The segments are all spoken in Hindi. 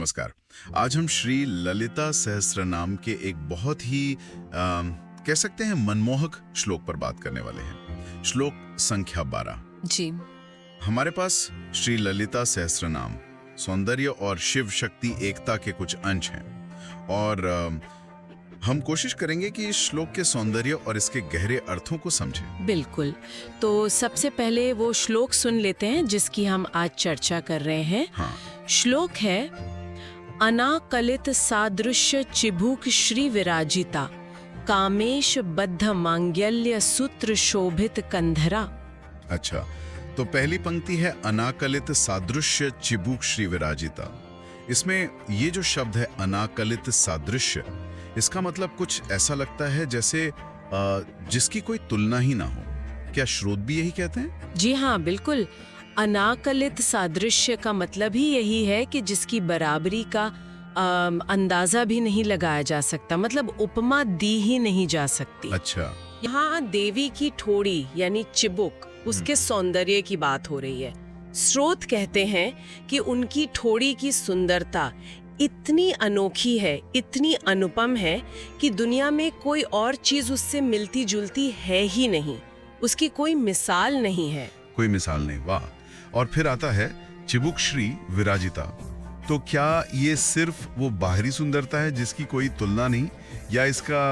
नमस्कार। आज हम श्री ललिता सहस्त्रनाम के एक बहुत ही कह सकते हैं मनमोहक श्लोक पर बात करने वाले हैं। श्लोक संख्या 12। जी। हमारे पास श्री ललिता सहस्त्रनाम सौंदर्य और शिव शक्ति एकता के कुछ अंश हैं और हम कोशिश करेंगे कि इस श्लोक के सौंदर्य और इसके गहरे अर्थों को समझें। बिल्कुल। तो सबसे पहले वो श्लोक सुन लेते हैं जिसकी हम आज चर्चा कर रहे हैं। हाँ। श्लोक है अनाकलित सादृश्य चिबुक श्री विराजिता कामेश बद्ध मांगल्य सूत्र शोभित कंधरा। अच्छा, तो पहली पंक्ति है अनाकलित सादृश्य चिबुक श्री विराजिता। इसमें ये जो शब्द है अनाकलित सादृश्य, इसका मतलब कुछ ऐसा लगता है जैसे जिसकी कोई तुलना ही ना हो। क्या श्रोत भी यही कहते हैं? जी हाँ, बिल्कुल। अनाकलित सादृश्य का मतलब ही यही है कि जिसकी बराबरी का अंदाजा भी नहीं लगाया जा सकता, मतलब उपमा दी ही नहीं जा सकती। अच्छा। यहाँ देवी की ठोड़ी यानी चिबुक, उसके सौंदर्य की बात हो रही है। स्रोत कहते हैं कि उनकी ठोड़ी की सुंदरता इतनी अनोखी है, इतनी अनुपम है कि दुनिया में कोई और चीज उससे मिलती जुलती है ही नहीं। उसकी कोई मिसाल नहीं है। कोई मिसाल नहीं, वाह। और फिर आता है चिबुक श्री विराजिता। तो क्या ये सिर्फ वो बाहरी सुंदरता है जिसकी कोई तुलना नहीं, या इसका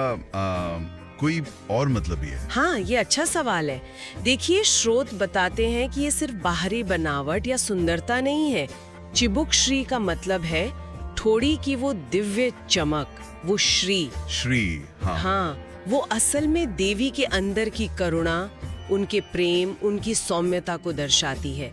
कोई और मतलब भी है? हाँ, ये अच्छा सवाल है। देखिए, स्रोत बताते हैं कि ये सिर्फ बाहरी बनावट या सुंदरता नहीं है। चिबुक श्री का मतलब है ठोड़ी की वो दिव्य चमक, वो श्री। हाँ, वो असल में देवी के अंदर की करुणा, उनके प्रेम, उनकी सौम्यता को दर्शाती है।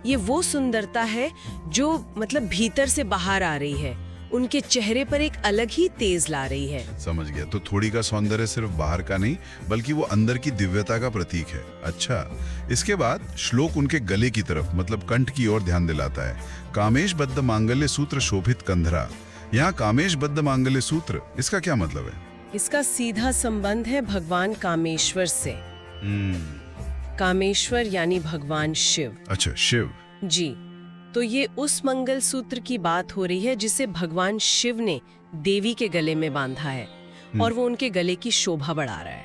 ये वो सुंदरता है जो मतलब भीतर से बाहर आ रही है, उनके चेहरे पर एक अलग ही तेज ला रही है। समझ गया। तो थोड़ी का सौंदर्य सिर्फ बाहर का नहीं बल्कि वो अंदर की दिव्यता का प्रतीक है। अच्छा, इसके बाद श्लोक उनके गले की तरफ मतलब कंठ की ओर ध्यान दिलाता है। कामेश बद्ध मांगल्य सूत्र शोभित कंधरा। यहाँ कामेश बद्ध मांगल्य सूत्र, इसका क्या मतलब है? इसका सीधा संबंध है भगवान कामेश्वर से। कामेश्वर यानी भगवान शिव। अच्छा, शिव। जी। तो ये उस मंगल सूत्र की बात हो रही है जिसे भगवान शिव ने देवी के गले में बांधा है और वो उनके गले की शोभा बढ़ा रहा है।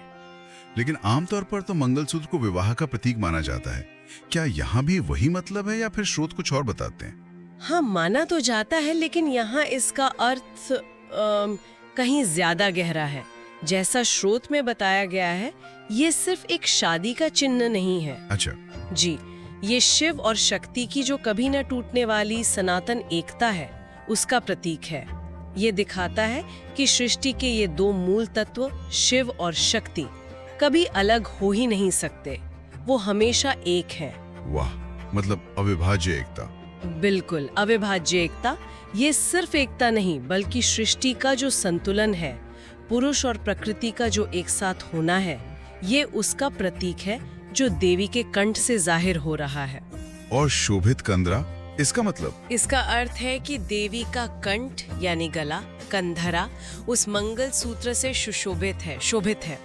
लेकिन आमतौर पर तो मंगलसूत्र को विवाह का प्रतीक माना जाता है। क्या यहाँ भी वही मतलब है या फिर स्रोत कुछ और बताते हैं? हाँ, माना तो जाता है, लेकिन यहाँ इसका अर्थ कहीं ज्यादा गहरा है। जैसा स्रोत में बताया गया है, ये सिर्फ एक शादी का चिन्ह नहीं है। अच्छा। जी, ये शिव और शक्ति की जो कभी न टूटने वाली सनातन एकता है, उसका प्रतीक है। ये दिखाता है कि सृष्टि के ये दो मूल तत्व, शिव और शक्ति, कभी अलग हो ही नहीं सकते। वो हमेशा एक हैं। वाह, मतलब अविभाज्य एकता। बिल्कुल, अविभाज्य एकता। ये सिर्फ एकता नहीं बल्कि सृष्टि का जो संतुलन है, पुरुष और प्रकृति का जो एक साथ होना है, ये उसका प्रतीक है जो देवी के कंठ से जाहिर हो रहा है। और शोभित कंधरा, इसका मतलब? इसका अर्थ है कि देवी का कंठ यानी गला, कंधरा, उस मंगल सूत्र से सुशोभित है, शोभित है,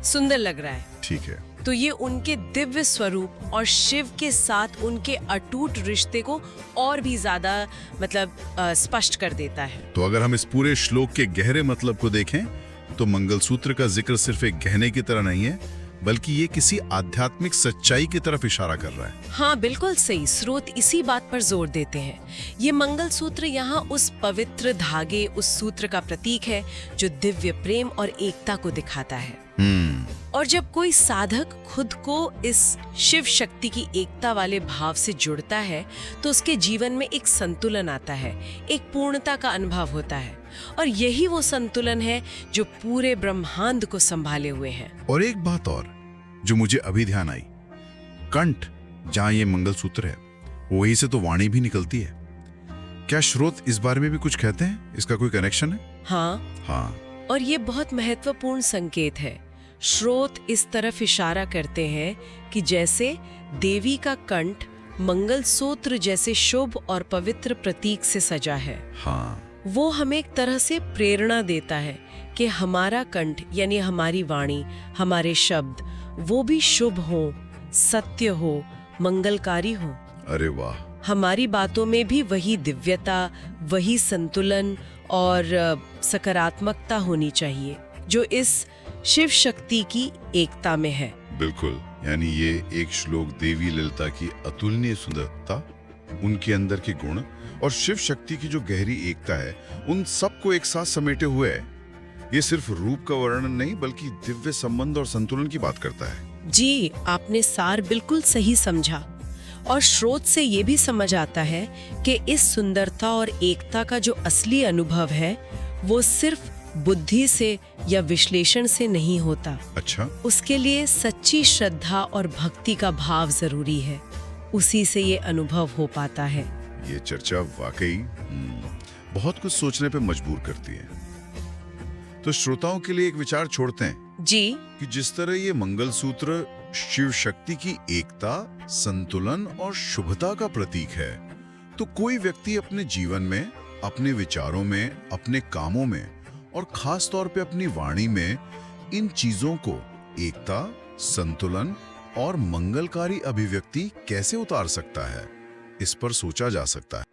सुंदर लग रहा है। ठीक है। तो ये उनके दिव्य स्वरूप और शिव के साथ उनके अटूट रिश्ते को और भी ज्यादा मतलब स्पष्ट कर देता है। तो अगर हम इस पूरे श्लोक के गहरे मतलब को देखें तो मंगलसूत्र का जिक्र सिर्फ एक गहने की तरह नहीं है बल्कि ये किसी आध्यात्मिक सच्चाई की तरफ इशारा कर रहा है। हाँ, बिल्कुल सही। स्रोत इसी बात पर जोर देते हैं। ये मंगलसूत्र यहाँ उस पवित्र धागे, उस सूत्र का प्रतीक है जो दिव्य प्रेम और एकता को दिखाता है। और जब कोई साधक खुद को इस शिव शक्ति की एकता वाले भाव से जुड़ता है तो उसके जीवन में एक संतुलन आता है, एक पूर्णता का अनुभव होता है। और यही वो संतुलन है जो पूरे ब्रह्मांड को संभाले हुए है। और एक बात और जो मुझे अभी ध्यान आई, कंठ जहाँ ये मंगलसूत्र है वहीं से तो वाणी भी निकलती है। क्या स्रोत इस बारे में भी कुछ कहते हैं? इसका कोई कनेक्शन है? हाँ। और ये बहुत महत्वपूर्ण संकेत है। स्रोत इस तरफ इशारा करते हैं कि जैसे देवी का कंठ मंगलसूत्र जैसे शुभ और पवित्र प्रतीक से सजा है, हाँ, वो हमें एक तरह से प्रेरणा देता है कि हमारा कंठ यानी हमारी वाणी, हमारे शब्द वो भी शुभ हो, सत्य हो, मंगलकारी हो। अरे वाह, हमारी बातों में भी वही दिव्यता, वही संतुलन और सकारात्मकता होनी चाहिए जो इस शिव शक्ति की एकता में है। बिल्कुल, यानी ये एक श्लोक देवी ललिता की अतुलनीय सुंदरता, उनके अंदर के गुण और शिव शक्ति की जो गहरी एकता है, उन सबको एक साथ समेटे हुए है। ये सिर्फ रूप का वर्णन नहीं बल्कि दिव्य संबंध और संतुलन की बात करता है। जी, आपने सार बिल्कुल सही समझा। और स्रोत से ये भी समझ आता है कि इस सुंदरता और एकता का जो असली अनुभव है वो सिर्फ बुद्धि से या विश्लेषण से नहीं होता। अच्छा, उसके लिए सच्ची श्रद्धा और भक्ति का भाव जरूरी है। उसी से ये अनुभव हो पाता है। ये चर्चा वाकई बहुत कुछ सोचने पे मजबूर करती है। तो श्रोताओं के लिए एक विचार छोड़ते हैं जी, कि जिस तरह ये मंगलसूत्र शिव शक्ति की एकता, संतुलन और शुभता का प्रतीक है, तो कोई व्यक्ति अपने जीवन में, अपने विचारों में, अपने कामों में और खास तौर पे अपनी वाणी में इन चीजों को, एकता, संतुलन और मंगलकारी अभिव्यक्ति कैसे उतार सकता है, इस पर सोचा जा सकता है।